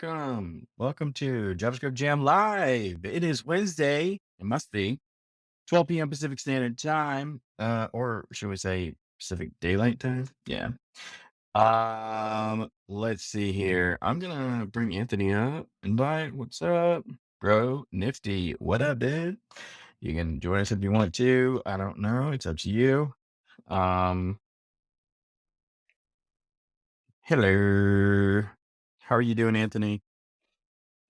Welcome to JavaScript Jam Live. It is Wednesday. It must be 12 p.m. Pacific Standard Time, or should we say Pacific Daylight Time? Yeah. Let's see here. I'm gonna bring Anthony up. Invite. What's up, bro? Nifty. What up, dude? You can join us if you want to. I don't know. It's up to you. Um, Hello. How are you doing, Anthony?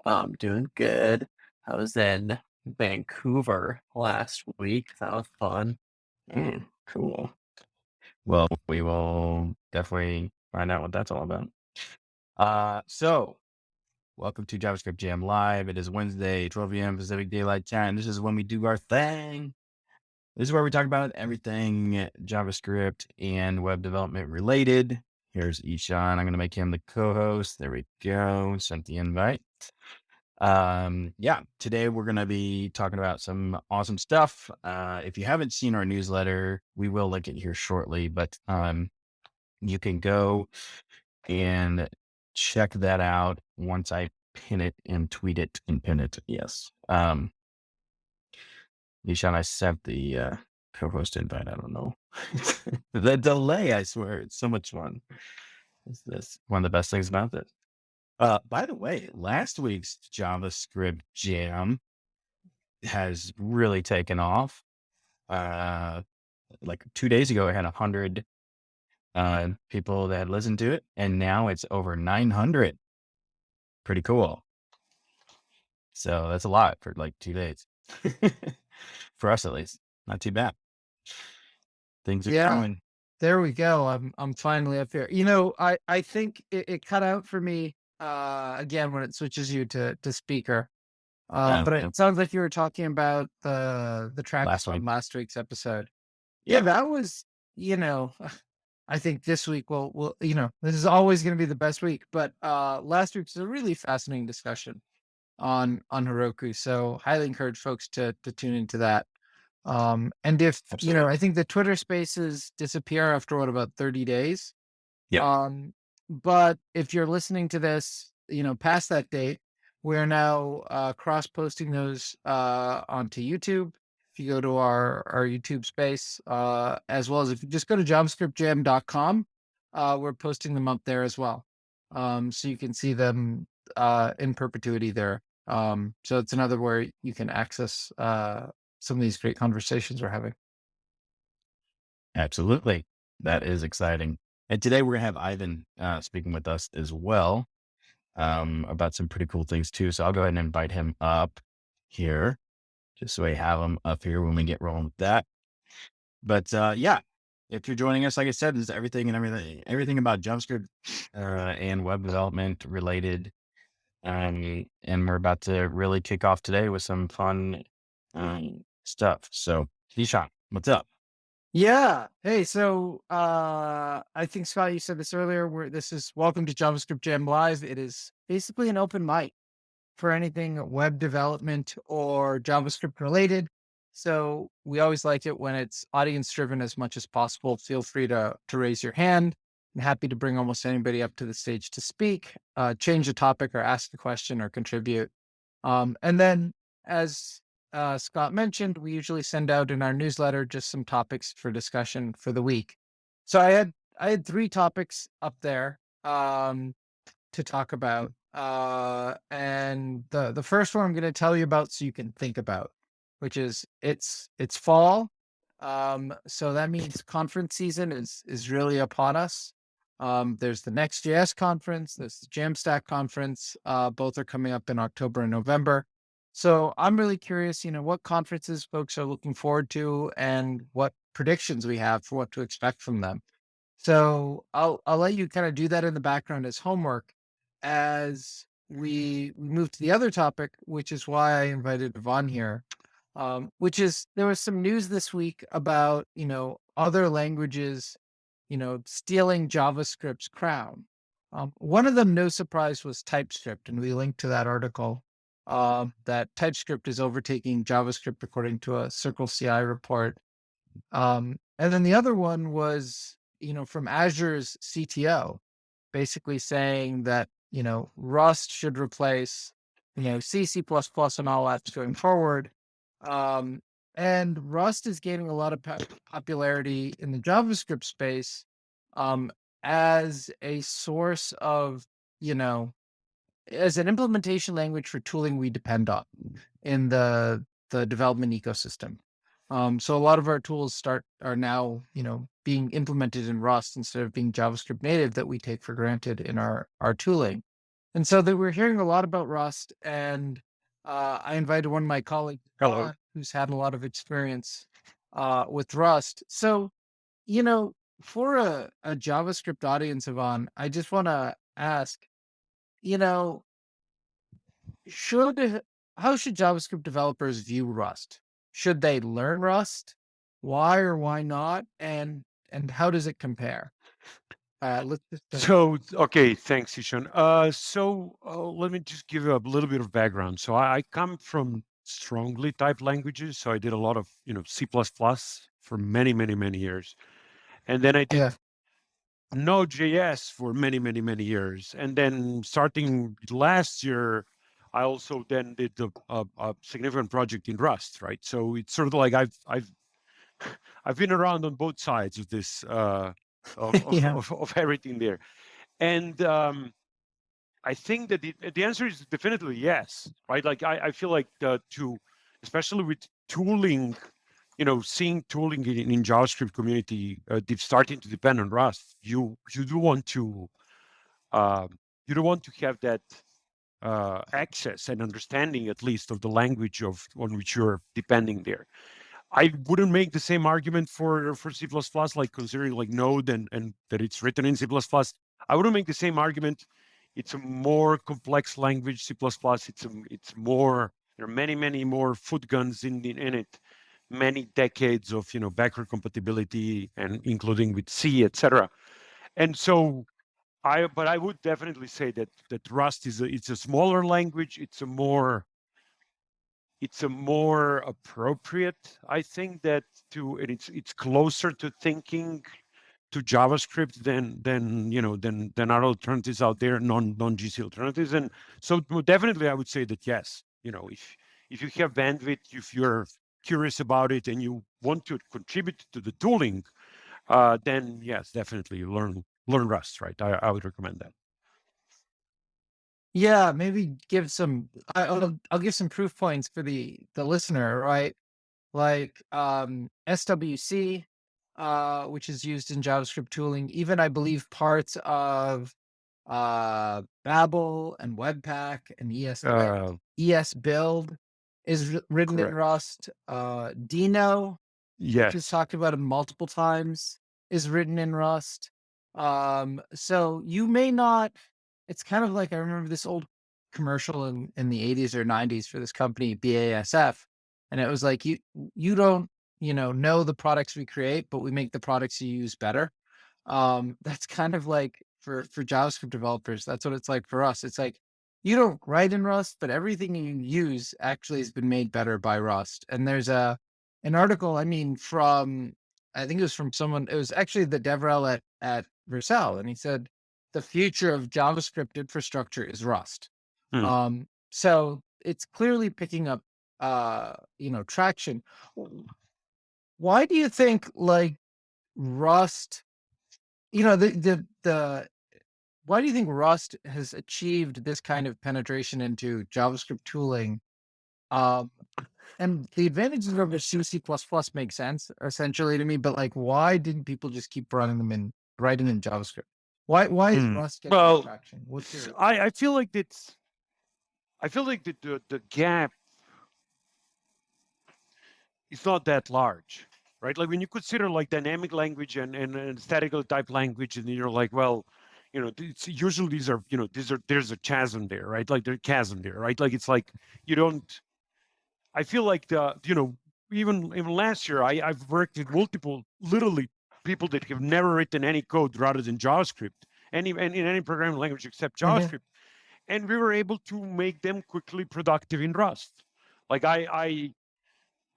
I'm doing good. I was in Vancouver last week. That was fun. Cool. Well, we will definitely find out what that's all about. So welcome to JavaScript Jam Live. It is Wednesday, 12 p.m. Pacific Daylight Time. This is when we do our thing. This is where we talk about everything JavaScript and web development related. Here's Ishan. I'm going to make him the co-host. There we go. Sent the invite. Yeah, today we're going to be talking about some awesome stuff. If you haven't seen our newsletter, we will link it here shortly, but you can go and check that out once I pin it and tweet it and pin it. Yes. Nishan, I sent the co-host invite. I don't know. The delay, I swear, it's so much fun. Is this one of the best things about this? By the way, last week's JavaScript Jam has really taken off. Like 2 days ago, I had 100 people that had listened to it, and now it's over 900. Pretty cool. So that's a lot for like 2 days. For us, at least. Not too bad. Things are Yeah, growing. there we go. I'm finally up here. I think it cut out for me again when it switches you to speaker. But Yeah, it sounds like you were talking about the track last week. from last week's episode. Yeah, Yeah, that was, you know, I think this week will this is always going to be the best week, but last week's a really fascinating discussion on Heroku. So highly encourage folks to tune into that. And if, absolutely. I think the Twitter spaces disappear after what, about 30 days. Yep. But if you're listening to this, past that date, we're now cross posting those onto YouTube. If you go to our YouTube space, as well as if you just go to javascriptjam.com, we're posting them up there as well. So you can see them in perpetuity there. So it's another where you can access some of these great conversations we're having. Absolutely. That is exciting. And today we're gonna have Ivan speaking with us as well about some pretty cool things too. So I'll go ahead and invite him up here, just so we have him up here when we get rolling with that. But yeah, if you're joining us, like I said, this is everything about JavaScript and web development related. And we're about to really kick off today with some fun stuff. So, Ishan, what's up? Yeah. Hey, so I think Scott, you said this earlier, where this is welcome to JavaScript Jam Live. It is basically an open mic for anything web development or JavaScript related. So we always like it when it's audience driven as much as possible. Feel free to raise your hand. I'm happy to bring almost anybody up to the stage to speak, change the topic or ask a question or contribute. And then as Scott mentioned, we usually send out in our newsletter just some topics for discussion for the week. So I had 3 topics up there to talk about. And the first one I'm going to tell you about so you can think about, which is it's fall. So that means conference season is really upon us. There's the Next.js conference, there's the Jamstack conference. Both are coming up in October and November. So I'm really curious, what conferences folks are looking forward to and what predictions we have for what to expect from them. So I'll let you kind of do that in the background as homework as we move to the other topic, which is why I invited Yvonne here. Which is there was some news this week about, other languages, stealing JavaScript's crown. One of them, no surprise, was TypeScript, and we linked to that article that TypeScript is overtaking JavaScript according to a Circle CI report. And then the other one was, from Azure's CTO, basically saying that Rust should replace, C, C++, and all that going forward. And Rust is gaining a lot of popularity in the JavaScript space as a source of, as an implementation language for tooling we depend on in the development ecosystem. So a lot of our tools are now, being implemented in Rust instead of being JavaScript native that we take for granted in our tooling. And so that we're hearing a lot about Rust, and I invited one of my colleagues, Hello. who's had a lot of experience with Rust. So, you know, for a JavaScript audience, Yvonne, I just want to ask, you know, should how should JavaScript developers view Rust? Should they learn Rust? Why or why not? And how does it compare? Let's just Okay, thanks, Ishan. Let me just give you a little bit of background. So I come from strongly typed languages. So I did a lot of, C++ for many, many, many years. And then I did yeah. Node.js for many, many, many years. And then starting last year, I also then did a significant project in Rust, right? So it's sort of like I've been around on both sides of this Yeah. of everything there, and I think that the answer is definitely yes, right? Like I feel like especially with tooling, seeing tooling in JavaScript community starting to depend on Rust, you do want to you don't want to have that access and understanding at least of the language on which you're depending there. I wouldn't make the same argument for C++, like considering like Node and that it's written in C++. I wouldn't make the same argument. It's a more complex language, C++. It's more, there are many, many more foot guns in it, many decades of, backward compatibility and including with C, etc. And so but I would definitely say that Rust it's a smaller language. It's a more appropriate, I think, and it's closer to thinking to JavaScript than other alternatives out there, non GC alternatives. And so definitely I would say that yes, if you have bandwidth, if you're curious about it and you want to contribute to the tooling, then yes, definitely you learn Rust, right? I would recommend that. Yeah, maybe give some. I'll give some proof points for the listener, right? Like SWC, which is used in JavaScript tooling. Even I believe parts of Babel and Webpack and ES build is written in Correct. Rust. Dino, which is Yes. talked about multiple times, is written in Rust. So you may not. It's kind of like I remember this old commercial in the 80s or 90s for this company BASF, and it was like you don't know the products we create, but we make the products you use better. That's kind of like for JavaScript developers, that's what it's like for us. It's like you don't write in Rust, but everything you use actually has been made better by Rust. And there's an article, I mean, from I think it was from someone, it was actually the DevRel at Vercel, and he said the future of JavaScript infrastructure is Rust. So it's clearly picking up traction. Why do you think like Rust, the why do you think Rust has achieved this kind of penetration into JavaScript tooling? And the advantages of C, C++ make sense essentially to me, but like, why didn't people just keep writing in JavaScript? Why is Rust getting Well, traction? What's your I feel like the gap is not that large, right? Like when you consider like dynamic language and statical type language, and you're like, well, it's usually there's a chasm there, right? Like there's a chasm there, right? Like it's like you don't. I feel like even last year I've worked with multiple literally people that have never written any code rather than JavaScript, and in any programming language except JavaScript, and we were able to make them quickly productive in Rust. Like I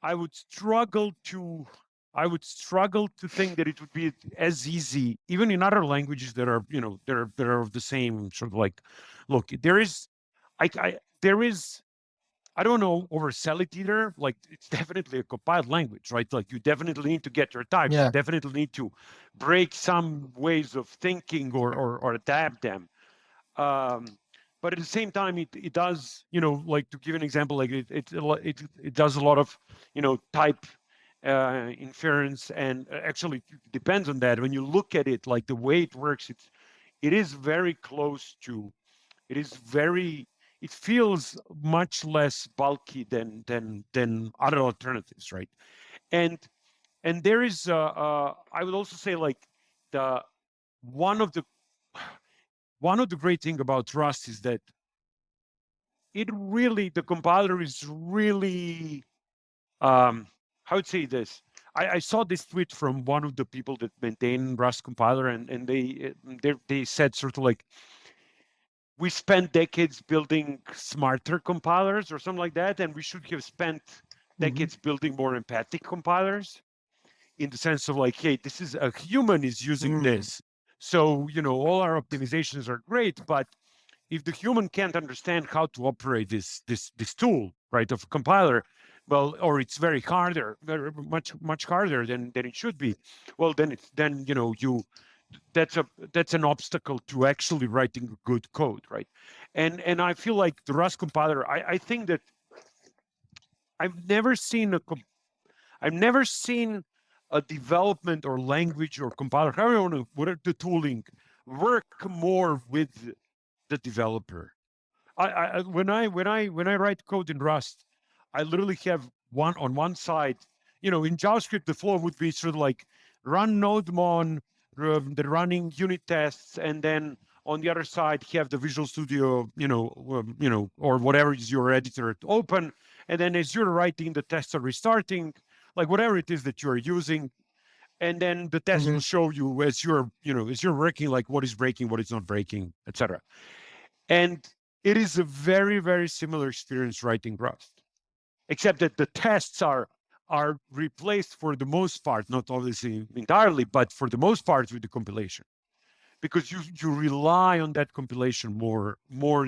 would struggle to I would struggle to think that it would be as easy, even in other languages that are, that are of the same sort of like, look, there is, there is, I don't know, oversell it either. Like, it's definitely a compiled language, right? Like, you definitely need to get your types. You Yeah. definitely need to break some ways of thinking or adapt them. But at the same time, it does, like, to give an example, like it does a lot of, type inference, and actually it depends on that. When you look at it, like the way it works, it is very close to, it is very, it feels much less bulky than other alternatives, right? And there is, I would also say, like, the one of the great thing about Rust is that the compiler is really, how would say this? I saw this tweet from one of the people that maintain Rust compiler, and they said sort of like, we spent decades building smarter compilers or something like that, and we should have spent decades building more empathic compilers, in the sense of like, hey, this is a human is using this. So, all our optimizations are great, but if the human can't understand how to operate this tool, right, of a compiler, well, or it's very much harder than it should be, well, then that's an obstacle to actually writing good code, right? And I feel like the Rust compiler, I think that I've never seen a development or language or compiler, however you want to, whatever the tooling, work more with the developer. When I write code in Rust, I literally have on one side, in JavaScript, the flow would be sort of like run nodemon, the running unit tests, and then on the other side, you have the Visual Studio, or whatever is your editor to open. And then as you're writing, the tests are restarting, like whatever it is that you're using. And then the test will show you as you're working, like what is breaking, what is not breaking, etc. And it is a very, very similar experience writing Rust, except that the tests are replaced for the most part, not obviously entirely, but for the most part with the compilation, because you rely on that compilation more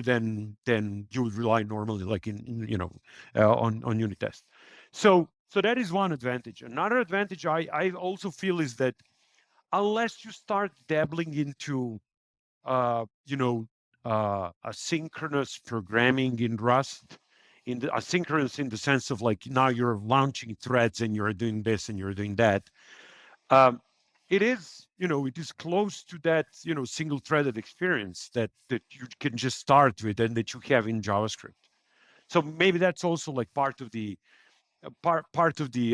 than you would rely normally, like on unit tests. So that is one advantage. Another advantage I also feel is that unless you start dabbling into asynchronous programming in Rust, asynchronous in the sense of like, now you're launching threads and you're doing this and you're doing that. It is, it is close to that, single-threaded experience that you can just start with and that you have in JavaScript. So maybe that's also like part of the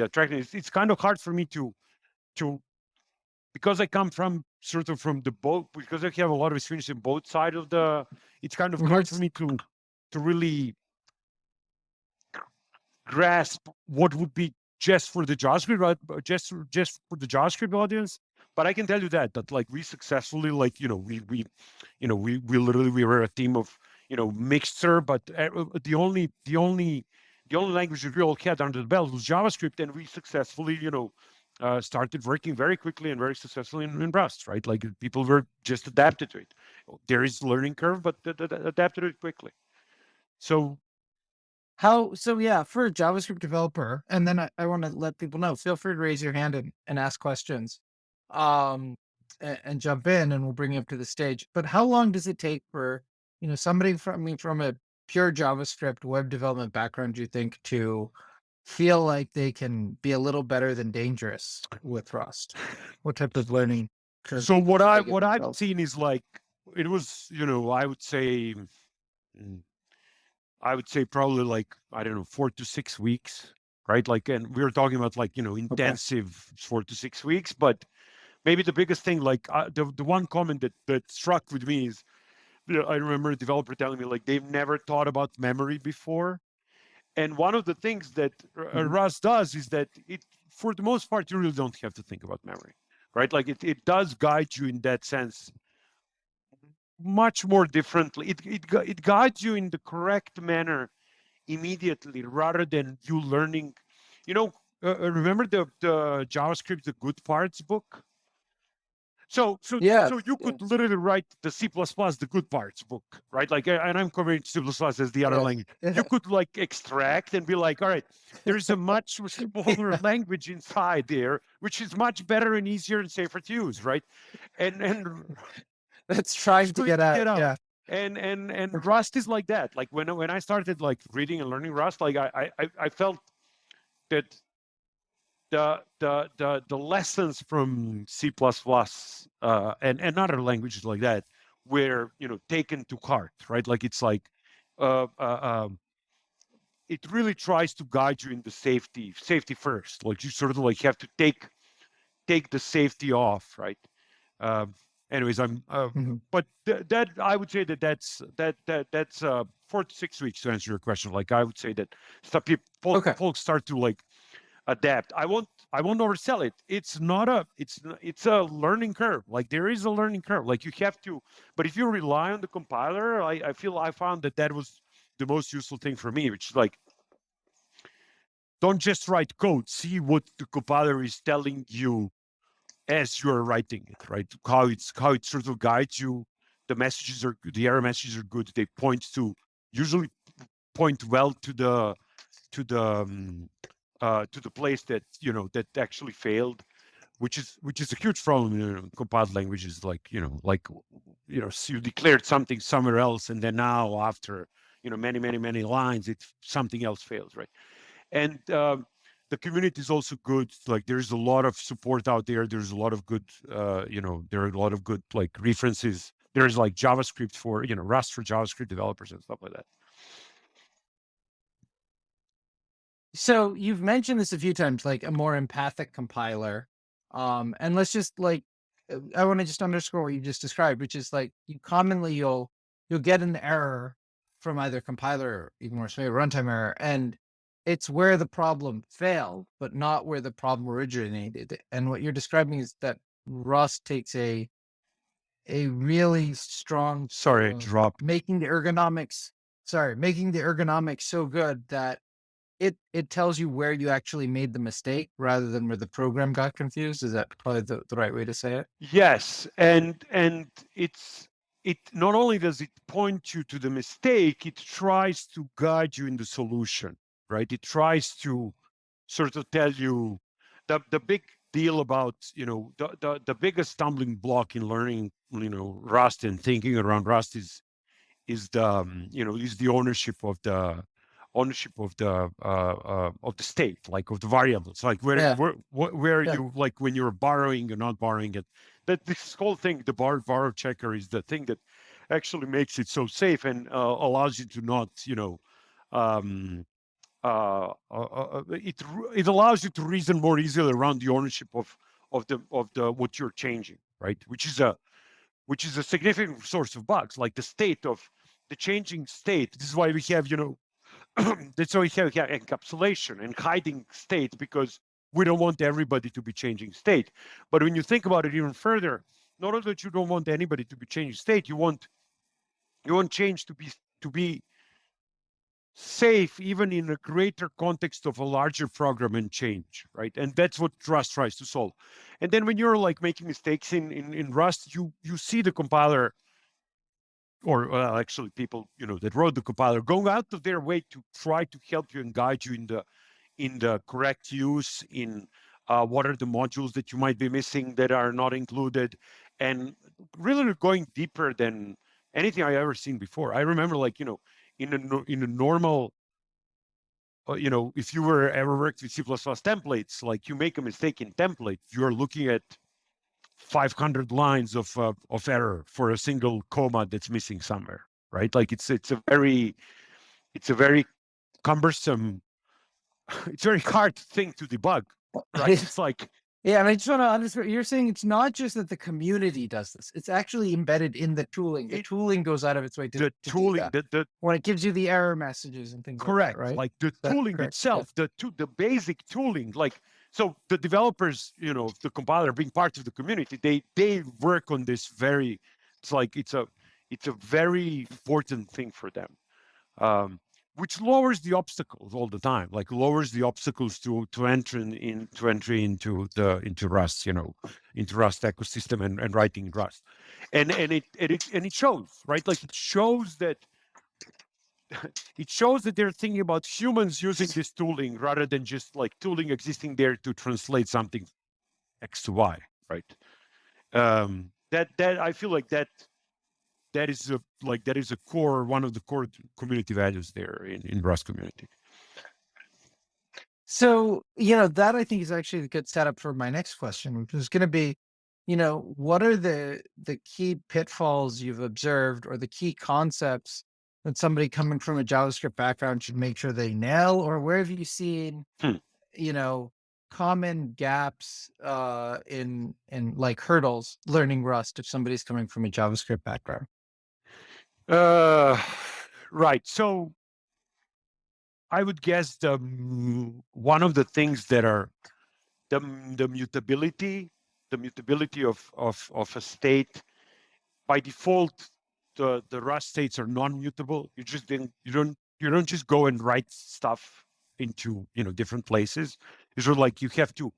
attraction. It's kind of hard for me to because I come from the both, because I have a lot of experience in both sides of the, it's kind of hard for me to really grasp what would be just for the JavaScript, right? Just for the JavaScript audience. But I can tell you that like we successfully, like, we literally, we were a team of, mixture, but the only language that we all had under the belt was JavaScript, and we successfully, started working very quickly and very successfully in Rust, right? Like people were just adapted to it. There is a learning curve, but adapted to it quickly. So yeah, for a JavaScript developer, and then I want to let people know, feel free to raise your hand and ask questions, and jump in, and we'll bring you up to the stage. But how long does it take for, somebody from a pure JavaScript web development background, do you think, to feel like they can be a little better than dangerous with Rust? What type of learning curve? So what I've seen is like, it was, I would say probably like, I don't know, 4 to 6 weeks, right? Like, and we were talking about like, intensive 4 to 6 weeks, but maybe the biggest thing, like the one comment that struck with me is, I remember a developer telling me like they've never thought about memory before. And one of the things that Rust does is that it, for the most part, you really don't have to think about memory, right? Like it does guide you in that sense much more differently. It guides you in the correct manner immediately, rather than you learning. remember the JavaScript, the good parts book? So Yeah. you could literally write the C++, the good parts book, right? Like, and I'm covering C++ as the other language. You could like extract and be like, all right, there's a much smaller language inside there, which is much better and easier and safer to use, right? And That's trying to get out. Yeah. And Rust is like that. Like when I started like reading and learning Rust, like I felt that the lessons from C++ and other languages like that were taken to heart, right? Like it's like it really tries to guide you in the safety first. Like you sort of like have to take the safety off, right? Anyways, but that I would say that's 4 to 6 weeks to answer your question. Like I would say that folks start to like adapt. I won't oversell it. It's a learning curve. Like there is a learning curve. Like you have to, but if you rely on the compiler, I found that was the most useful thing for me, which is like, don't just write code, see what the compiler is telling you as you're writing it, right? How it sort of guides you. The error messages are good. They usually point well to the place that that actually failed, which is a huge problem in compiled languages. Like so you declared something somewhere else, and then now after many lines, something else fails, right? And the community is also good. Like there's a lot of support out there. There's a lot of good there are a lot of good like references. There's like JavaScript for Rust for JavaScript developers and stuff like that. So you've mentioned this a few times, like a more empathic compiler. And let's just like, I want to just underscore what you just described, which is like you'll get an error from either compiler or even more so a runtime error, and it's where the problem failed, but not where the problem originated. And what you're describing is that Rust takes a really strong making the ergonomics so good that it tells you where you actually made the mistake rather than where the program got confused. Is that probably the right way to say it? Yes, and it not only does it point you to the mistake, it tries to guide you in the solution, right? It tries to sort of tell you the big deal about the biggest stumbling block in learning Rust and thinking around Rust is the ownership of the state, like of the variables, like where you like when you're borrowing or not borrowing it. That this whole thing, the borrow checker, is the thing that actually makes it so safe and allows you to not it allows you to reason more easily around the ownership of the what you're changing, right? Which is a significant source of bugs, like the state of the changing state. This is why we have that's why we have encapsulation and hiding state, because we don't want everybody to be changing state. But when you think about it even further, not only that you don't want anybody to be changing state, you want change to be safe, even in a greater context of a larger program and change, right? And that's what Rust tries to solve. And then when you're like making mistakes in Rust, you see the compiler, or actually people that wrote the compiler going out of their way to try to help you and guide you in the correct use, in what are the modules that you might be missing that are not included, and really going deeper than anything I ever seen before. I remember like in a normal if you were ever worked with C++ templates, like you make a mistake in template, you're looking at 500 lines of error for a single comma that's missing somewhere, right? Like it's a very cumbersome, it's very hard thing to debug, right? It's like, yeah, and I just want to understand, you're saying it's not just that the community does this, it's actually embedded in the tooling. The tooling goes out of its way to do that. When it gives you the error messages and things correct, like that, right? Like the tooling itself, the basic tooling, like, so the developers, the compiler being part of the community, they work on this it's a very important thing for them. which lowers the obstacles all the time, like lowers the obstacles to entry into Rust, into Rust ecosystem and writing in Rust, and it shows, right? Like it shows that they're thinking about humans using this tooling rather than just like tooling existing there to translate something X to Y, right? That I feel like that is a core, one of the core community values there in Rust community. So, that I think is actually a good setup for my next question, which is going to be, what are the key pitfalls you've observed or the key concepts that somebody coming from a JavaScript background should make sure they nail, or where have you seen, common gaps in like hurdles learning Rust if somebody's coming from a JavaScript background? Right. So I would guess one of the things that are the mutability of a state. By default, the Rust states are non-mutable. You don't just go and write stuff into different places. It's sort of like you have to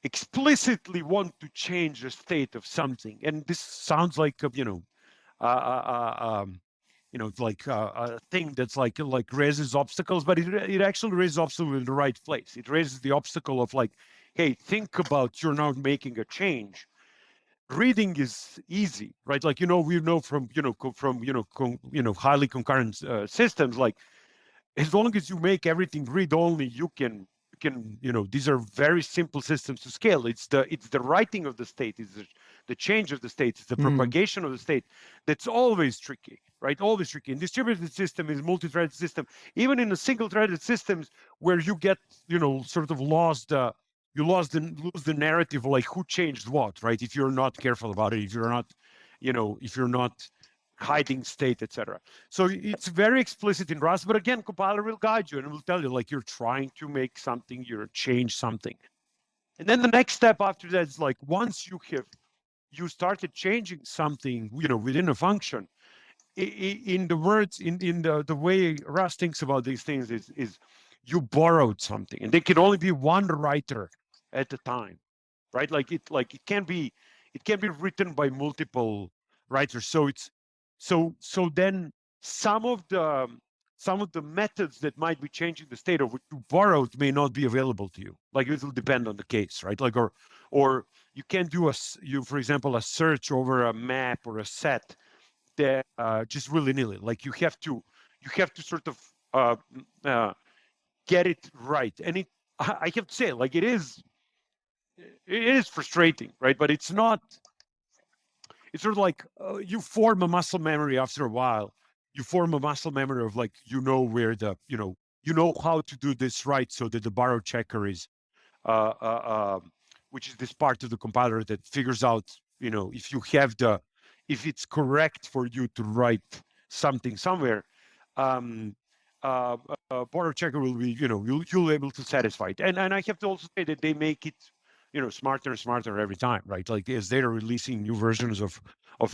explicitly want to change the state of something. And this sounds like like a thing that's like raises obstacles, but it actually raises obstacles in the right place. It raises the obstacle of like, hey, think about you're now making a change. Reading is easy, right? Like we know from highly concurrent systems, like as long as you make everything read only, you can these are very simple systems to scale. It's the writing of the state, it's the change of the state, it's the propagation of the state that's always tricky, right? Always tricky. In distributed system, is multi-threaded system, even in a single-threaded systems where you get sort of lost. You lose the narrative of like who changed what, right? If you're not careful about it, if you're not hiding state, etc. So it's very explicit in Rust, but again, compiler will guide you and will tell you like you're trying to make something, you're change something. And then the next step after that is like once you started changing something, within a function, in the way Rust thinks about these things is you borrowed something, and there can only be one writer at a time, right? Like it can be written by multiple writers. So then some of the methods that might be changing the state of what you borrowed may not be available to you. Like it will depend on the case, right? Like or you can do for example a search over a map or a set that just willy-nilly. Like you have to sort of get it right. And I have to say, like it is frustrating, right? But it's not. It's sort of like you form a muscle memory after a while. You form a muscle memory of like where the you know how to do this right, so that the borrow checker is, which is this part of the compiler that figures out if it's correct for you to write something somewhere. Borrow checker will be you'll be able to satisfy it. And I have to also say that they make it smarter and smarter every time, right? Like as they're releasing new versions of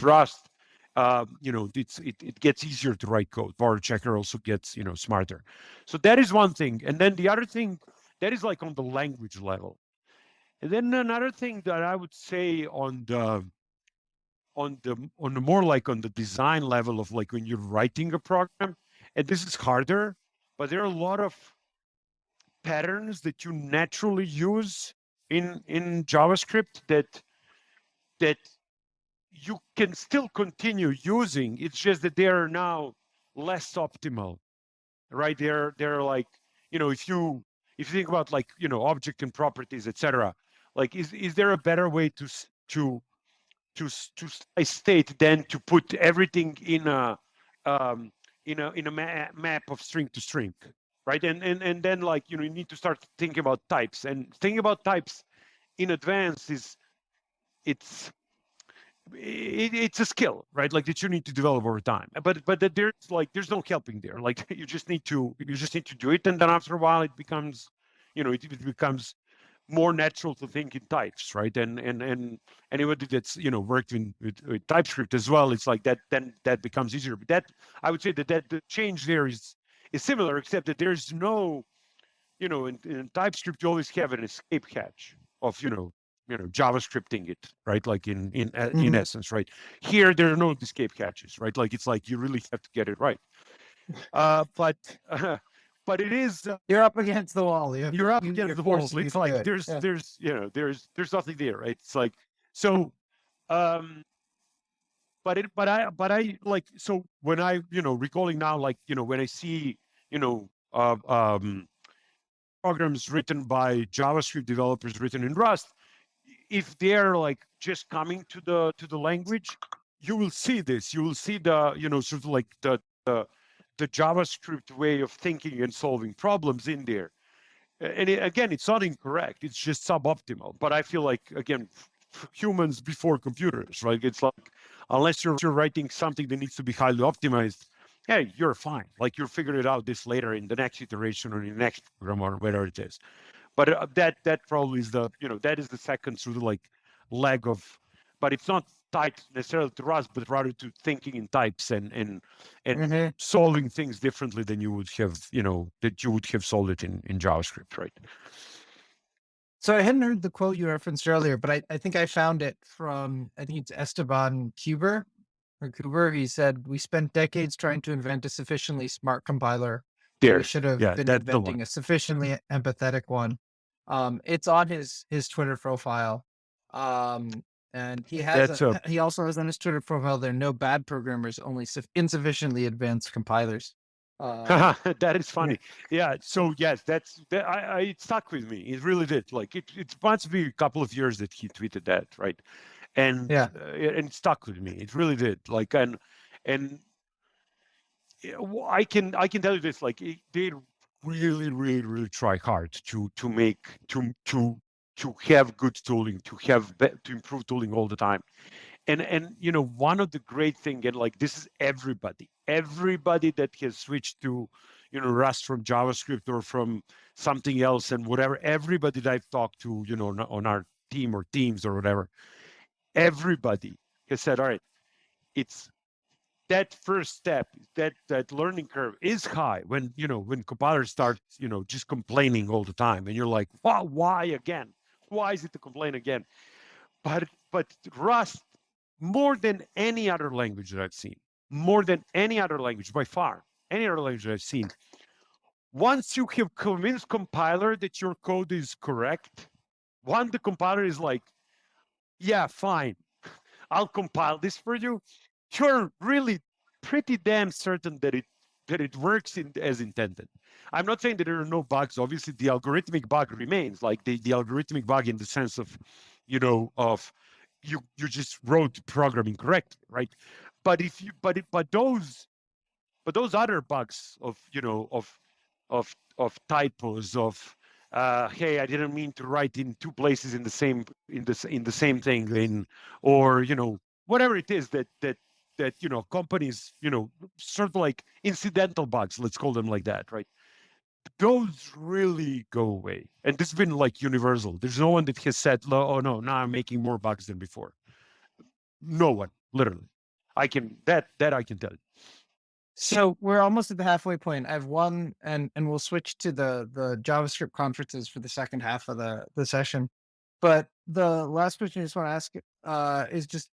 Rust, it gets easier to write code. Borrow checker also gets smarter. So that is one thing. And then the other thing that is like on the language level. And then another thing that I would say on the more like on the design level of like when you're writing a program, and this is harder, but there are a lot of patterns that you naturally use in JavaScript that you can still continue using. It's just that they are now less optimal, right? They're like, if you think about like object and properties, etc. Like is there a better way to state than to put everything in a map of string to string, right? And then like you need to start thinking about types, and thinking about types in advance it's a skill, right? Like that you need to develop over time. But there's no helping there. Like you just need to do it, and then after a while it becomes more natural to think in types, right? And anybody that's worked with TypeScript as well, it's like that. Then that becomes easier. But that I would say that the change there is similar, except that there's no, in TypeScript you always have an escape hatch of JavaScripting it, right? Like in essence, right? Here there are no escape hatches, right? Like it's like you really have to get it right. But it is You're up against the wall. you're up against the wall. It's like there's nothing there, right? It's like so. But I like, so when I recalling now, like when I see programs written by JavaScript developers written in Rust, if they're like just coming to the language, you will see this. You will see the sort of like the JavaScript way of thinking and solving problems in there. And again, it's not incorrect. It's just suboptimal. But I feel like, again, humans before computers, right? It's like, unless you're writing something that needs to be highly optimized, hey, you're fine. Like you'll figure it out this later in the next iteration or in the next program or whatever it is. But that probably is the that is the second sort of like leg of, but it's not tied necessarily to Rust, but rather to thinking in types and solving things differently than you would have that you would have solved it in JavaScript, right? So I hadn't heard the quote you referenced earlier, but I think I found it from, I think it's Esteban Kuber. He said, "We spent decades trying to invent a sufficiently smart compiler. We should have been inventing a sufficiently empathetic one." It's on his Twitter profile. And he has he also has on his Twitter profile, "There are no bad programmers, only insufficiently advanced compilers." That is funny. Yeah. So yes, it stuck with me. It really did. Like it must be a couple of years that he tweeted that, right? And and it stuck with me. It really did. Like and I can tell you this. Like they really try hard to make to have good tooling, to improve tooling all the time. And one of the great thing, and like this is everybody that has switched to Rust from JavaScript or from something else and whatever, everybody that I've talked to on our team or teams or whatever, everybody has said, all right, it's that first step, that learning curve is high when compilers start just complaining all the time, and you're like, wow, why again? Why is it to complain again? But Rust, more than any other language that I've seen, more than any other language by far, any other language that I've seen, once you have convinced compiler that your code is correct, the compiler is like, yeah, fine, I'll compile this for you. You're really pretty damn certain that it works as intended. I'm not saying that there are no bugs. Obviously, the algorithmic bug remains, like the algorithmic bug in the sense of, of you just wrote the program incorrectly, right? But those other bugs of of typos, of hey, I didn't mean to write in two places in the same thing, or whatever it is that companies sort of like incidental bugs, let's call them like that, right? Those really go away, and this has been like universal. There's no one that has said, oh no, now I'm making more bugs than before. No one, literally. I can tell you. So we're almost at the halfway point. I have one, and we'll switch to the JavaScript conferences for the second half of the session. But the last question I just want to ask is just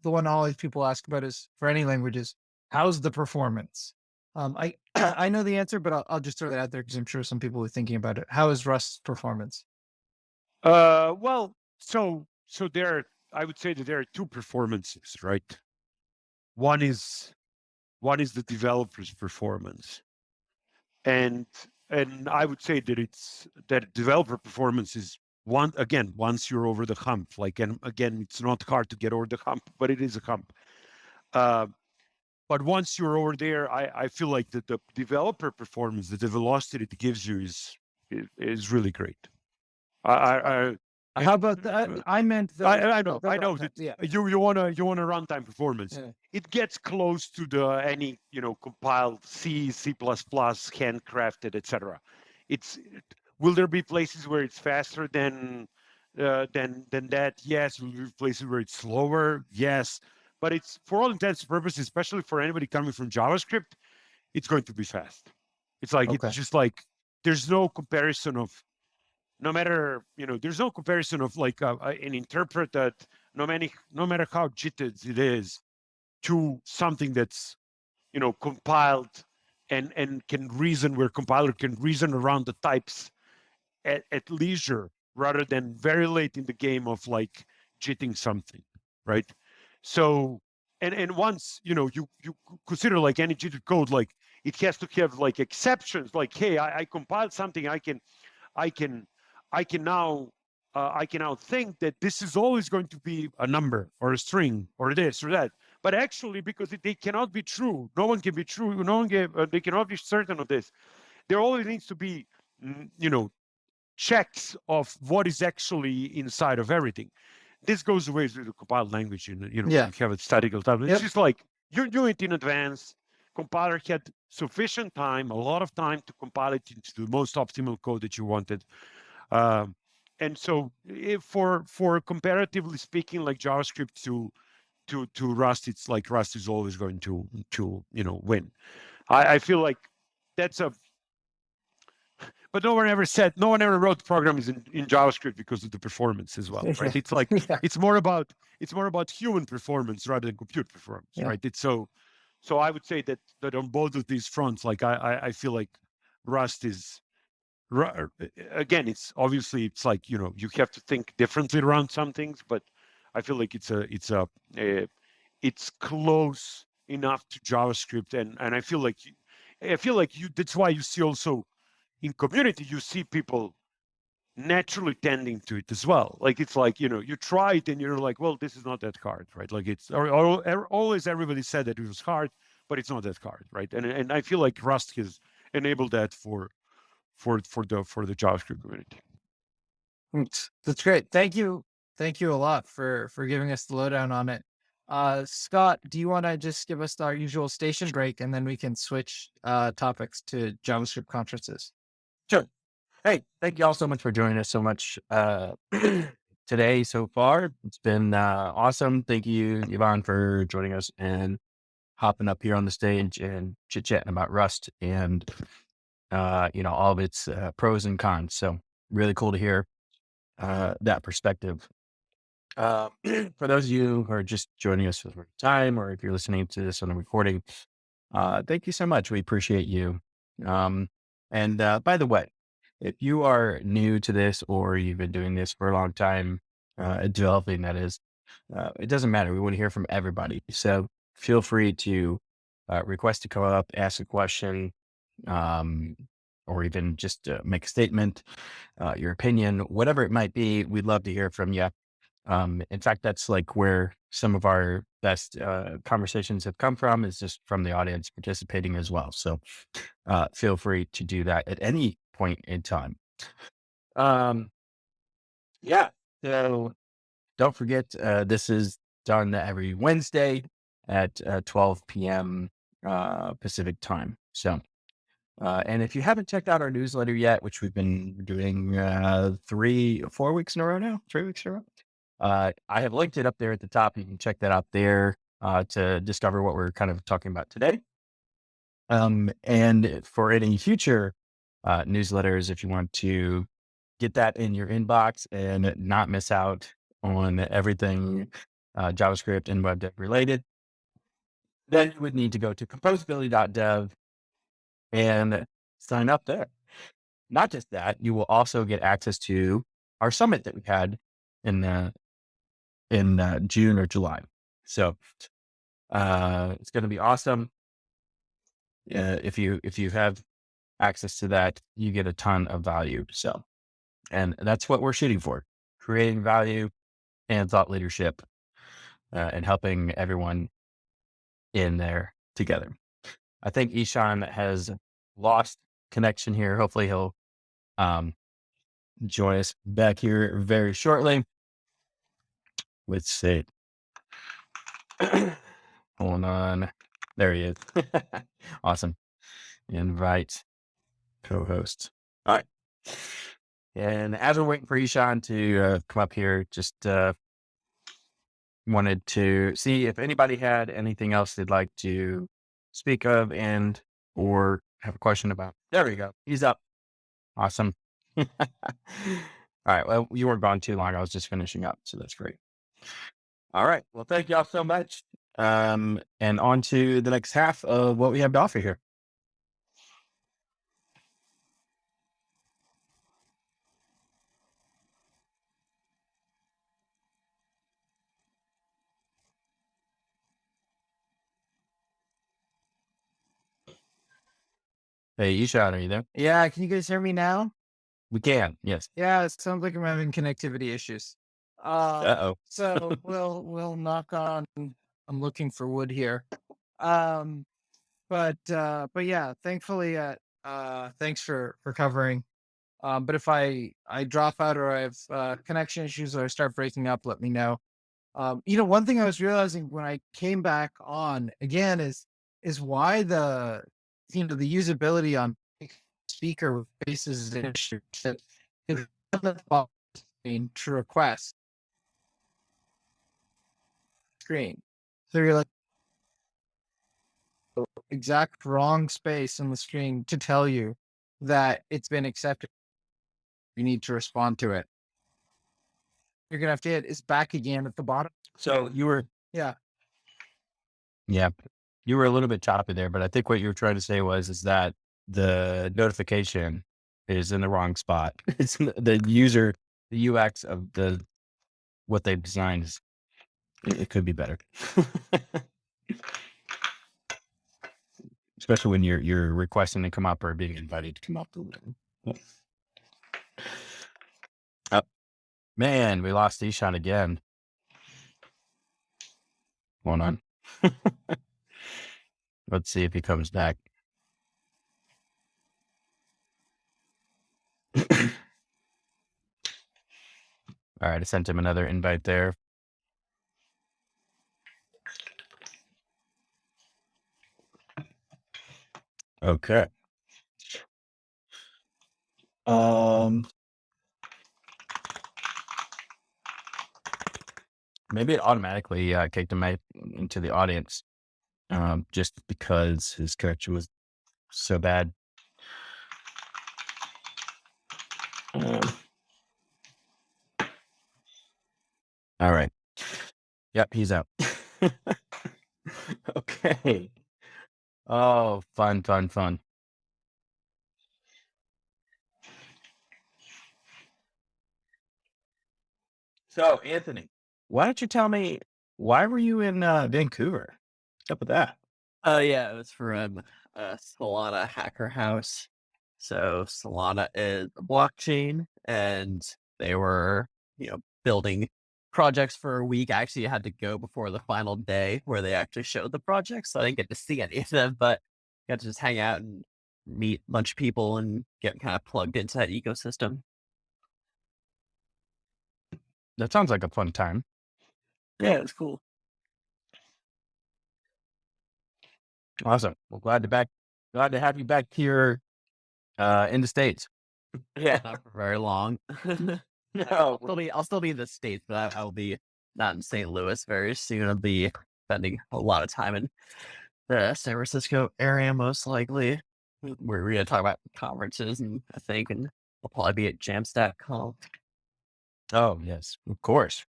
the one always people ask about, is for any languages, how's the performance? I I know the answer, but I'll just throw that out there because I'm sure some people are thinking about it. How is Rust's performance? Well, so there, I would say that there are two performances, right? One is the developer's performance, and I would say that developer performance is once you're over the hump. Like, and again, it's not hard to get over the hump, but it is a hump. But once you're over there, I feel like that the developer performance, the velocity it gives you is really great. How about that? I meant I know that you want a runtime performance. Yeah. It gets close to any compiled C++, handcrafted, etc. It's Will there be places where it's faster than that? Yes. Will there be places where it's slower? Yes. But it's, for all intents and purposes, especially for anybody coming from JavaScript, it's going to be fast. It's like, it's Okay. just like, there's no comparison of, no matter, there's no comparison of like an interpret that, no matter how jittered it is, to something that's, compiled and can reason, where compiler can reason around the types at leisure, rather than very late in the game of like jitting something, right? So, and once, you consider like any jittered code, like it has to have like exceptions, like, hey, I compiled something, I can now think that this is always going to be a number or a string or this or that. But actually, because they cannot be true, no one can be true, they cannot be certain of this. There always needs to be, checks of what is actually inside of everything. This goes away with the compiled language. You have a statical type. It's just like you're doing it in advance. Compiler had sufficient time, a lot of time, to compile it into the most optimal code that you wanted. And so, for comparatively speaking, like JavaScript to Rust, it's like Rust is always going to win. I feel like that's a. But no one ever wrote programs in JavaScript because of the performance as well, right? It's like it's more about human performance rather than compute performance, right? It's so I would say that on both of these fronts, like I feel like Rust is, again, it's obviously, it's like, you have to think differently around some things, but I feel like it's close enough to JavaScript, and I feel like that's why you see also in community, you see people naturally tending to it as well. Like, it's like, you try it and you're like, well, this is not that hard, right? Like, it's always everybody said that it was hard, but it's not that hard, right? And I feel like Rust has enabled that for the JavaScript community. That's great. Thank you a lot for giving us the lowdown on it. Scott, do you want to just give us our usual station break, and then we can switch topics to JavaScript conferences? Sure. Hey, thank you all so much for joining us so much today so far. It's been awesome. Thank you, Ivan, for joining us and hopping up here on the stage and chit-chatting about Rust and, all of its pros and cons. So really cool to hear that perspective. For those of you who are just joining us for the first time, or if you're listening to this on a recording, thank you so much. We appreciate you. And by the way, if you are new to this, or you've been doing this for a long time, developing, that is, it doesn't matter. We want to hear from everybody. So feel free to request to come up, ask a question, or even just make a statement, your opinion, whatever it might be. We'd love to hear from you. In fact, that's like where some of our best conversations have come from, is just from the audience participating as well. So feel free to do that at any point in time. Yeah. So don't forget, this is done every Wednesday at 12 p.m. Pacific time. So, and if you haven't checked out our newsletter yet, which we've been doing 4 weeks in a row now, 3 weeks in a row, I have linked it up there at the top. You can check that out there to discover what we're kind of talking about today. And for any future newsletters, if you want to get that in your inbox and not miss out on everything JavaScript and web dev related, then you would need to go to composability.dev and sign up there. Not just that, you will also get access to our summit that we had in June or July. So it's going to be awesome. If you have access to that, you get a ton of value. So, and that's what we're shooting for: creating value and thought leadership, and helping everyone in there together. I think Ishan has lost connection here. Hopefully he'll join us back here very shortly. Let's see. Hold on. There he is. Awesome. Invite co-host. All right. And as we're waiting for Ishan to come up here, just wanted to see if anybody had anything else they'd like to speak of and or have a question about. There we go. He's up. Awesome. All right. Well, you weren't gone too long. I was just finishing up, so that's great. All right. Well, thank y'all so much. And on to the next half of what we have to offer here. Hey, Ishan, are you there? Yeah, can you guys hear me now? We can. Yes. Yeah, it sounds like I'm having connectivity issues. Uh-oh. So we'll knock on. I'm looking for wood here. But yeah, thankfully, thanks for covering. But if I drop out or I have connection issues or I start breaking up, let me know. One thing I was realizing when I came back on again is why the usability on speaker with faces is an issue. It's on the bottom screen to request screen. So you're like exact wrong space on the screen to tell you that it's been accepted. You need to respond to it. You're gonna have to hit is back again at the bottom. So you were, Yeah. you were a little bit choppy there, but I think what you were trying to say is that the notification is in the wrong spot. It's the UX of what they've designed is, it could be better. Especially when you're requesting to come up or being invited to come up. Oh, man, we lost Ishan again. Hold on. Let's see if he comes back. All right, I sent him another invite there. Okay. Maybe it automatically kicked him into the audience, just because his connection was so bad. All right. Yep, he's out. Okay. Oh, fun. So, Anthony, why don't you tell me, why were you in Vancouver? What's up with that? Yeah, it was from Solana Hacker House. So Solana is a blockchain, and they were, building projects for a week. I actually had to go before the final day where they actually showed the projects, so I didn't get to see any of them, but got to just hang out and meet a bunch of people and get kind of plugged into that ecosystem. That sounds like a fun time. Yeah, it's cool. Awesome. Well, glad to have you back here in the States. Yeah, not for very long. No. I'll still be in the States, but I will be not in St. Louis very soon. I'll be spending a lot of time in the San Francisco area, most likely. We're going to talk about conferences, and I'll probably be at Jamstack.com. Oh, yes, of course.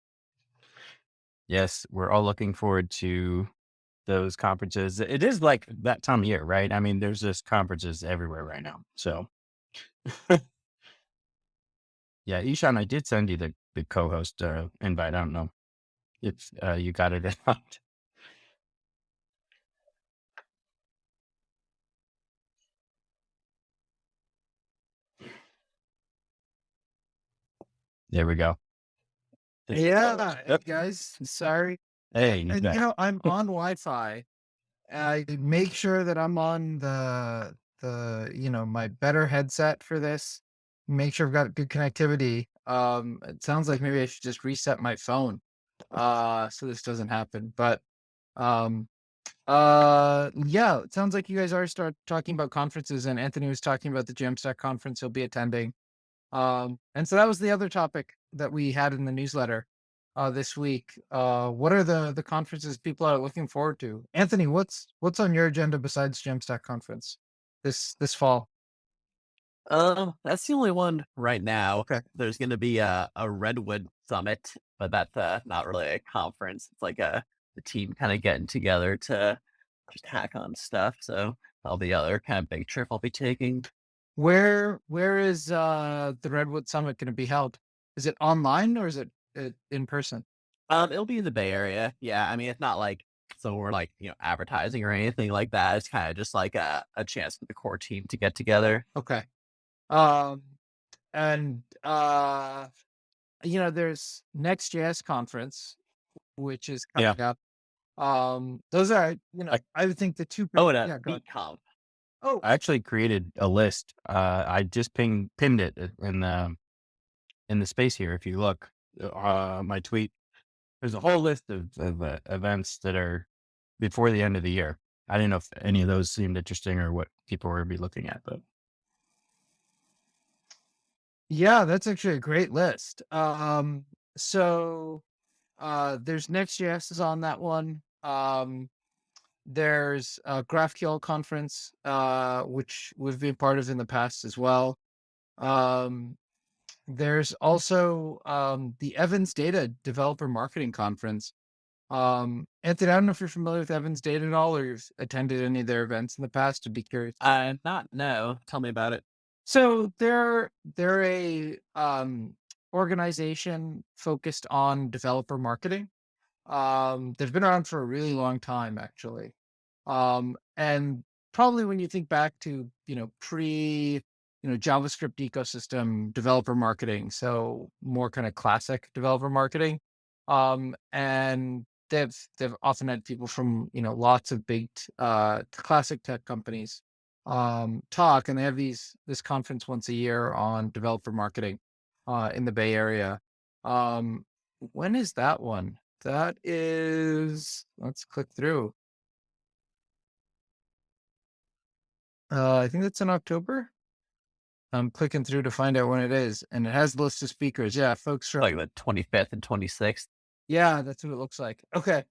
Yes, we're all looking forward to those conferences. It is like that time of year, right? I mean, there's just conferences everywhere right now. So, yeah, Ishan, I did send you the co-host invite. I don't know if you got it or not. There we go. Yeah, guys. Sorry. Hey, he's And back. I'm on Wi-Fi. I make sure that I'm on the my better headset for this. Make sure I've got good connectivity. It sounds like maybe I should just reset my phone, so this doesn't happen. But yeah, it sounds like you guys are start talking about conferences, and Anthony was talking about the Jamstack conference he'll be attending. And so that was the other topic that we had in the newsletter this week. What are the conferences people are looking forward to? Anthony, what's on your agenda besides Jamstack conference this fall? That's the only one right now. Okay. There's going to be a Redwood Summit, but that's not really a conference. It's like the team kind of getting together to just hack on stuff. So that'll be the other kind of big trip I'll be taking. Where is the Redwood Summit going to be held? Is it online or is it in person? It'll be in the Bay Area. Yeah, I mean, it's not like so we're like advertising or anything like that. It's kind of just like a chance for the core team to get together. Okay. And there's Next.js conference, which is Yeah. coming up. Those are, I would think the two. Oh, and Yeah, go ahead. BeatConf. Oh, I actually created a list. I just pinned it in the space here. If you look, my tweet, there's a whole list of events that are before the end of the year. I didn't know if any of those seemed interesting or what people were be looking at, but yeah, that's actually a great list. So there's Next.js is on that one. There's a GraphQL conference, which we've been part of in the past as well. There's also the Evans Data Developer Marketing Conference. Anthony, I don't know if you're familiar with Evans Data at all, or you've attended any of their events in the past. I'd be curious. No. Tell me about it. So they're a organization focused on developer marketing. They've been around for a really long time, actually. And probably when you think back to pre JavaScript ecosystem developer marketing, so more kind of classic developer marketing. And they've often had people from lots of big classic tech companies talk, and they have this conference once a year on developer marketing in the Bay Area. When is that one? That is, let's click through. I think that's in October. I'm clicking through to find out when it is, and it has the list of speakers. Yeah, folks from Like the 25th and 26th. yeah, that's what it looks like. Okay,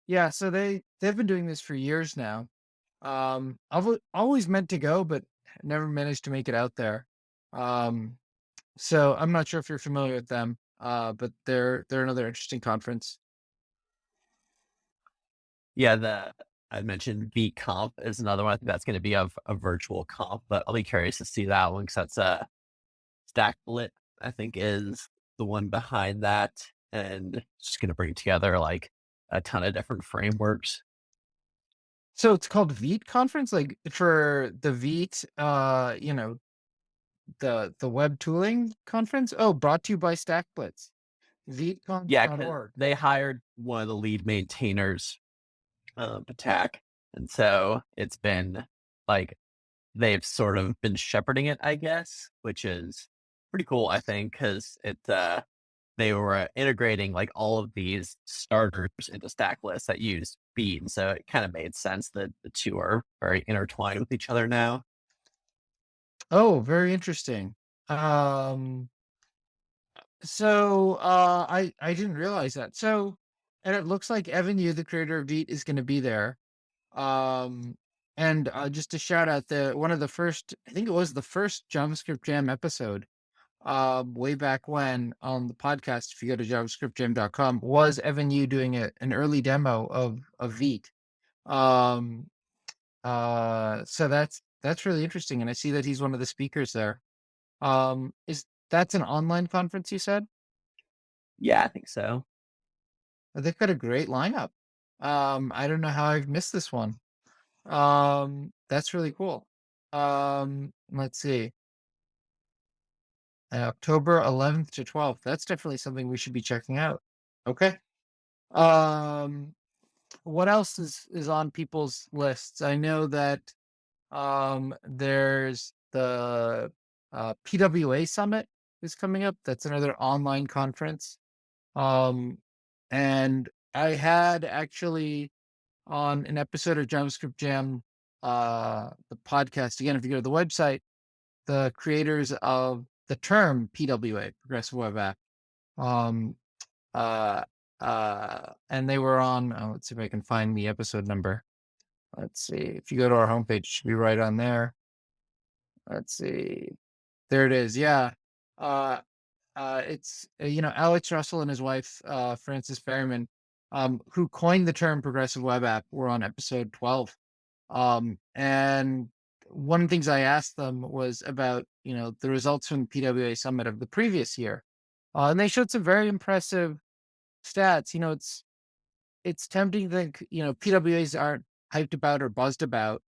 yeah, so they've been doing this for years now. I've always meant to go, but never managed to make it out there. So I'm not sure if you're familiar with them, but they're another interesting conference. Yeah, I mentioned BeatConf is another one. I think that's going to be a virtual comp, but I'll be curious to see that one because that's Stacklit, I think, is the one behind that, and it's just going to bring together like a ton of different frameworks. So it's called Vite conference, like for the Vite, the web tooling conference. Oh, brought to you by StackBlitz. Yeah, 'cause ViteConf.org. they hired one of the lead maintainers, Attack, and so it's been like they've sort of been shepherding it, I guess, which is pretty cool, I think, because they were integrating like all of these starters into stack lists that use Beat, and so it kind of made sense that the two are very intertwined with each other now. Oh, very interesting. So I didn't realize that. So, and it looks like Evan Yu, the creator of Vite, is going to be there. And just to shout out one of the first, I think it was the first JavaScript Jam episode, way back when on the podcast, if you go to javascriptjam.com, was Evan Yu doing an early demo of Vite. So that's really interesting, and I see that he's one of the speakers there. That's an online conference, you said? Yeah, I think so. They've got a great lineup. I don't know how I've missed this one. That's really cool. Let's see. October 11th to 12th. That's definitely something we should be checking out. Okay. What else is on people's lists? I know that there's the PWA Summit is coming up. That's another online conference. And I had actually on an episode of JavaScript Jam, the podcast, again, if you go to the website, the creators of the term PWA, Progressive Web App. Um, and they were on, let's see if I can find the episode number. Let's see. If you go to our homepage, it should be right on there. Let's see. There it is. Yeah. It's, Alex Russell and his wife, Frances Ferryman, who coined the term progressive web app, were on episode 12. And one of the things I asked them was about, the results from the PWA summit of the previous year. And they showed some very impressive stats. It's tempting to think, PWAs aren't hyped about or buzzed about.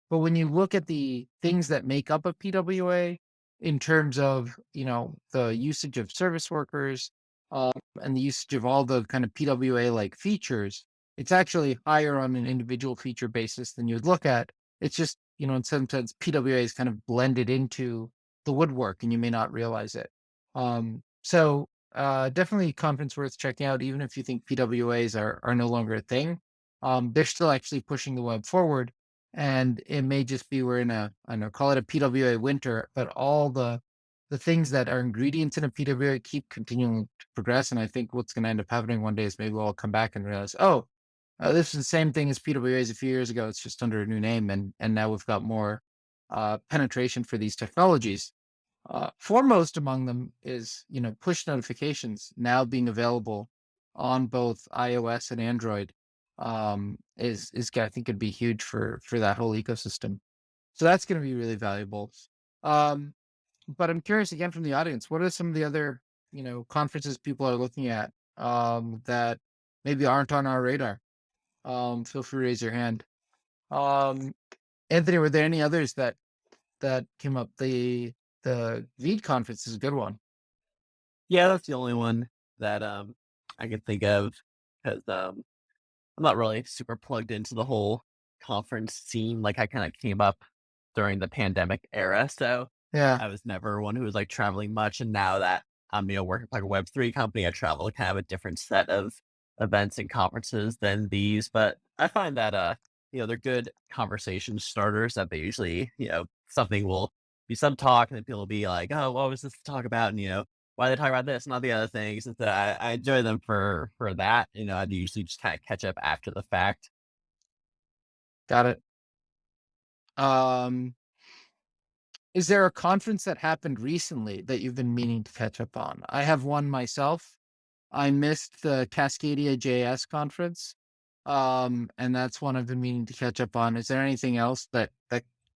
But when you look at the things that make up a PWA in terms of, the usage of service workers, and the usage of all the kind of PWA-like features, it's actually higher on an individual feature basis than you'd look at. It's just, in some sense, PWA is kind of blended into the woodwork and you may not realize it. So definitely a conference worth checking out, even if you think PWAs are no longer a thing. They're still actually pushing the web forward. And it may just be we're in call it a PWA winter, but all the things that are ingredients in a PWA keep continuing to progress. And I think what's going to end up happening one day is maybe we'll come back and realize, this is the same thing as PWAs a few years ago. It's just under a new name, and now we've got more penetration for these technologies. Foremost among them is, push notifications now being available on both iOS and Android. Is I think it'd be huge for that whole ecosystem. So that's going to be really valuable. But I'm curious again from the audience, what are some of the other, conferences people are looking at that maybe aren't on our radar? Feel free to raise your hand. Anthony, were there any others that came up? The VEED conference is a good one. Yeah, that's the only one that I can think of, because I'm not really super plugged into the whole conference scene. Like, I kind of came up during the pandemic era, so Yeah. I was never one who was like traveling much. And now that I'm working for like a Web3 company, I travel to kind of a different set of events and conferences than these. But I find that they're good conversation starters, that they usually, something will be some talk and then people will be like, oh, what was this to talk about? And why they talk about this, not the other things. And so I enjoy them for that. I usually just kind of catch up after the fact. Got it. Is there a conference that happened recently that you've been meaning to catch up on? I have one myself. I missed the Cascadia JS conference. And that's one I've been meaning to catch up on. Is there anything else that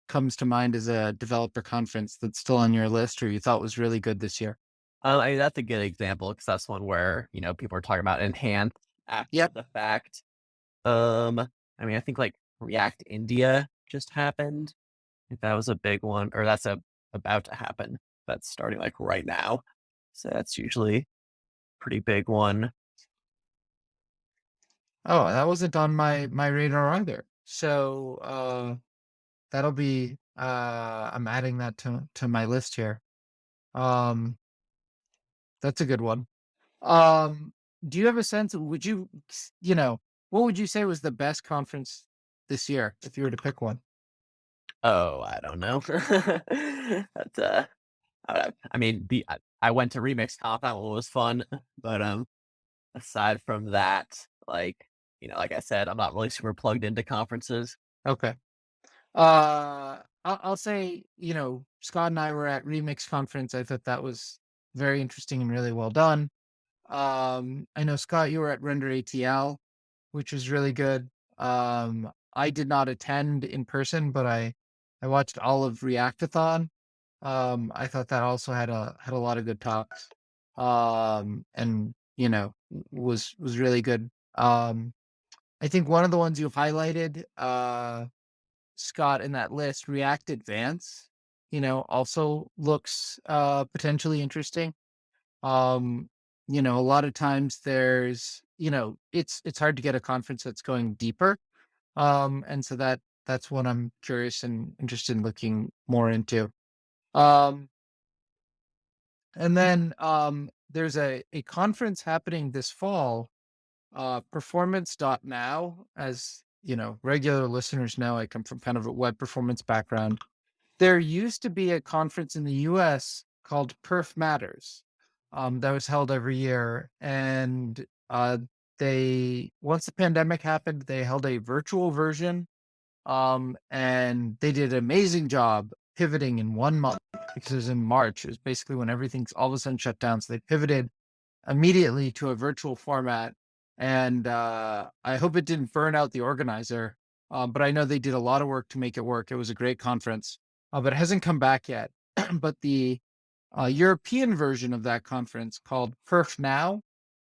comes to mind as a developer conference that's still on your list or you thought was really good this year? That's a good example, because that's one where, people are talking about enhanced after the fact. I think like React India just happened. If that was a big one, or that's about to happen. That's starting like right now. So that's usually pretty big one. Oh, that wasn't on my radar either. So that'll be I'm adding that to my list here. That's a good one. Do you have a sense of, what would you say was the best conference this year if you were to pick one? Oh, I don't know. That's I went to Remix Conf. That one was fun, but aside from that, like I said, I'm not really super plugged into conferences. Okay. I'll say, Scott and I were at Remix Conference. I thought that was very interesting and really well done. I know, Scott, you were at Render ATL, which was really good. I did not attend in person, but I watched all of Reactathon. I thought that also had a lot of good talks. And was really good. I think one of the ones you highlighted, Scott, in that list, React Advance, also looks potentially interesting. A lot of times there's, it's hard to get a conference that's going deeper. And so that's what I'm curious and interested in looking more into. And then there's a conference happening this fall, performance.now. As regular listeners know, I come from kind of a web performance background. There used to be a conference in the US called Perf Matters, that was held every year. And once the pandemic happened, they held a virtual version, and they did an amazing job pivoting in 1 month, because it was in March. It was basically when everything's all of a sudden shut down. So they pivoted immediately to a virtual format. And I hope it didn't burn out the organizer, but I know they did a lot of work to make it work. It was a great conference, but it hasn't come back yet. But the European version of that conference, called Perf Now,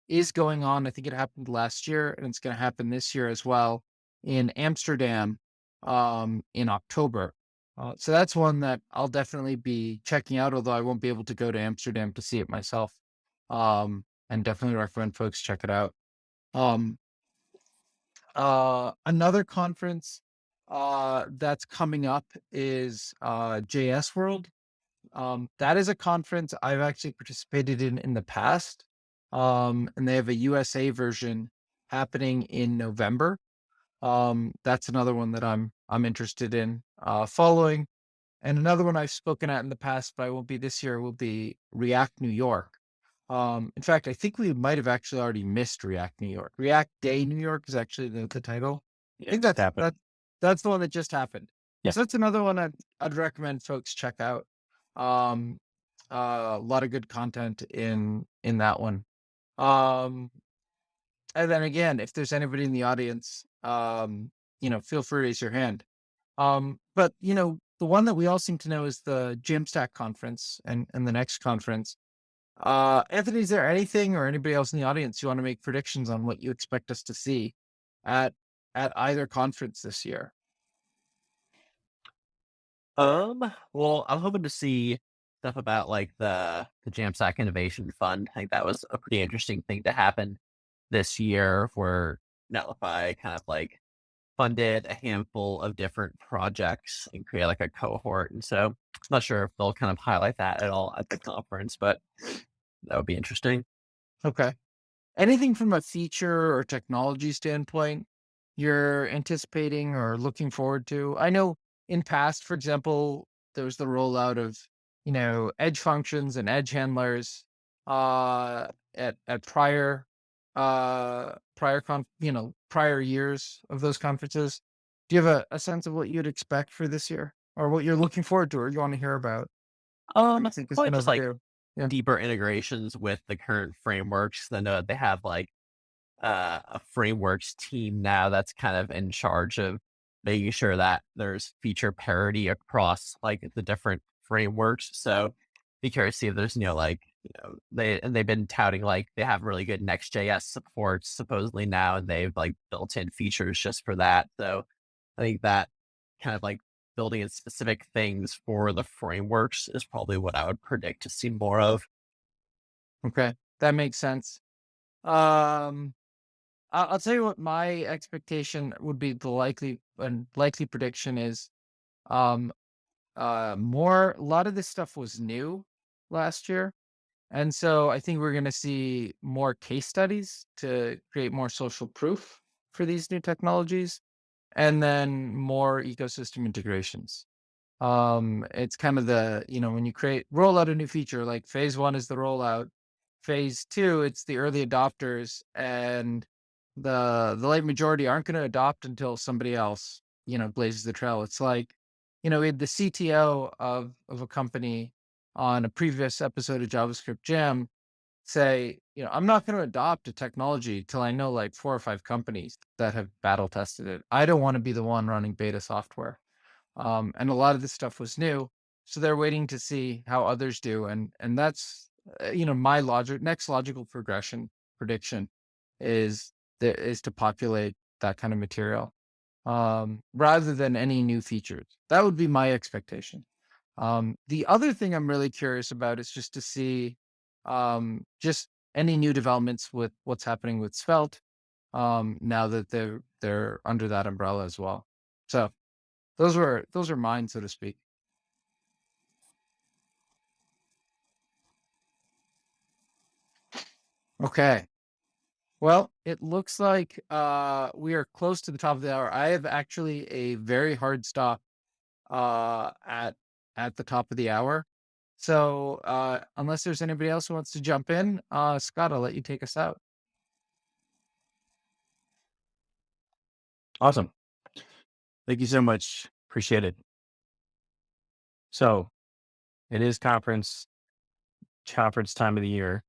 is going on. I think it happened last year, and it's going to happen this year as well in Amsterdam in October. So that's one that I'll definitely be checking out, although I won't be able to go to Amsterdam to see it myself. And definitely recommend folks check it out. Another conference that's coming up is JS World. That is a conference I've actually participated in the past. And they have a USA version happening in November. That's another one that I'm interested in following. And another one I've spoken at in the past, but I won't be this year, will be React New York. In fact, I think we might have actually already missed React New York. React Day New York is actually the title. I think that's the one that just happened. Yeah. So that's another one I'd recommend folks check out. A lot of good content in that one. And then again, if there's anybody in the audience, feel free to raise your hand. But the one that we all seem to know is the Jamstack conference and the next conference. Anthony, is there anything, or anybody else in the audience, you want to make predictions on what you expect us to see at either conference this year? Well, I'm hoping to see stuff about like the Jamstack Innovation Fund. I think that was a pretty interesting thing to happen this year, where Netlify kind of like funded a handful of different projects and create like a cohort. And so I'm not sure if they'll kind of highlight that at all at the conference, but that would be interesting. Okay. Anything from a feature or technology standpoint you're anticipating or looking forward to? I know in past, for example, there was the rollout of, edge functions and edge handlers at prior prior years of those conferences. Do you have a sense of what you'd expect for this year, or what you're looking forward to, or you want to hear about? I I think it's probably gonna just like do. Yeah. deeper integrations with the current frameworks. I know they have like a frameworks team now that's kind of in charge of making sure that there's feature parity across like the different frameworks. So be curious to see if there's they've been touting like they have really good Next.js support supposedly now, and they've like built in features just for that. So I think that kind of like building in specific things for the frameworks is probably what I would predict to see more of. Okay, that makes sense. I'll tell you what my expectation would be. The likely prediction is, a lot of this stuff was new last year. And so I think we're going to see more case studies to create more social proof for these new technologies, and then more ecosystem integrations. It's kind of when you roll out a new feature, like phase 1 is the rollout. Phase 2, it's the early adopters, and the late majority aren't going to adopt until somebody else, blazes the trail. It's like, we had the CTO of a company on a previous episode of JavaScript Jam say, I'm not going to adopt a technology till I know like 4 or 5 companies that have battle tested it. I don't want to be the one running beta software. And a lot of this stuff was new, so they're waiting to see how others do. And that's, my next logical prediction is to populate that kind of material, rather than any new features. That would be my expectation. The other thing I'm really curious about is just to see just any new developments with what's happening with Svelte, now that they're under that umbrella as well. So those are mine, so to speak. Okay. Well, it looks like we are close to the top of the hour. I have actually a very hard stop at the top of the hour. So unless there's anybody else who wants to jump in, Scott, I'll let you take us out. Awesome. Thank you so much. Appreciate it. So it is conference time of the year.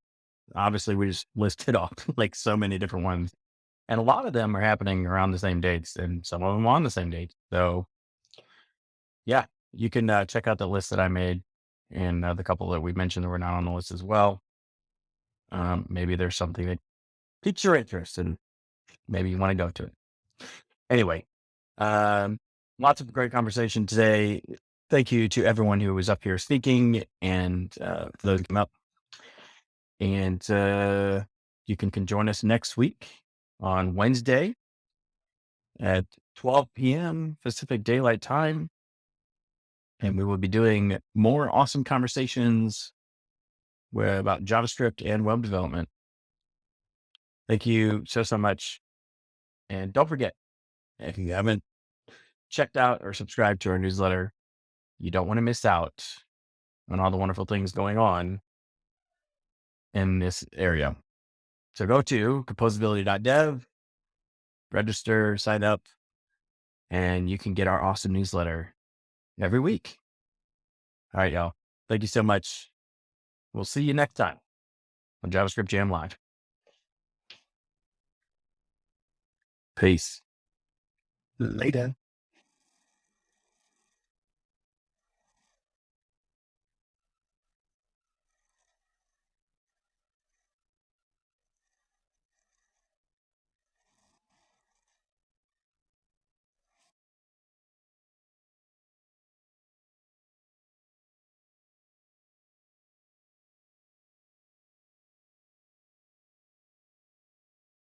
Obviously, we just listed off like so many different ones. And a lot of them are happening around the same dates and some of them on the same date. So yeah, you can check out the list that I made and the couple that we mentioned that were not on the list as well. Maybe there's something that piques your interest and maybe you want to go to it. Anyway, lots of great conversation today. Thank you to everyone who was up here speaking and those who came up. And you can join us next week on Wednesday at 12 p.m. Pacific Daylight Time. And we will be doing more awesome conversations about JavaScript and web development. Thank you so much. And don't forget, if you haven't checked out or subscribed to our newsletter, you don't want to miss out on all the wonderful things going on in this area. So go to composability.dev, register, sign up, and you can get our awesome newsletter every week. All right, y'all. Thank you so much. We'll see you next time on JavaScript Jam Live. Peace. Later.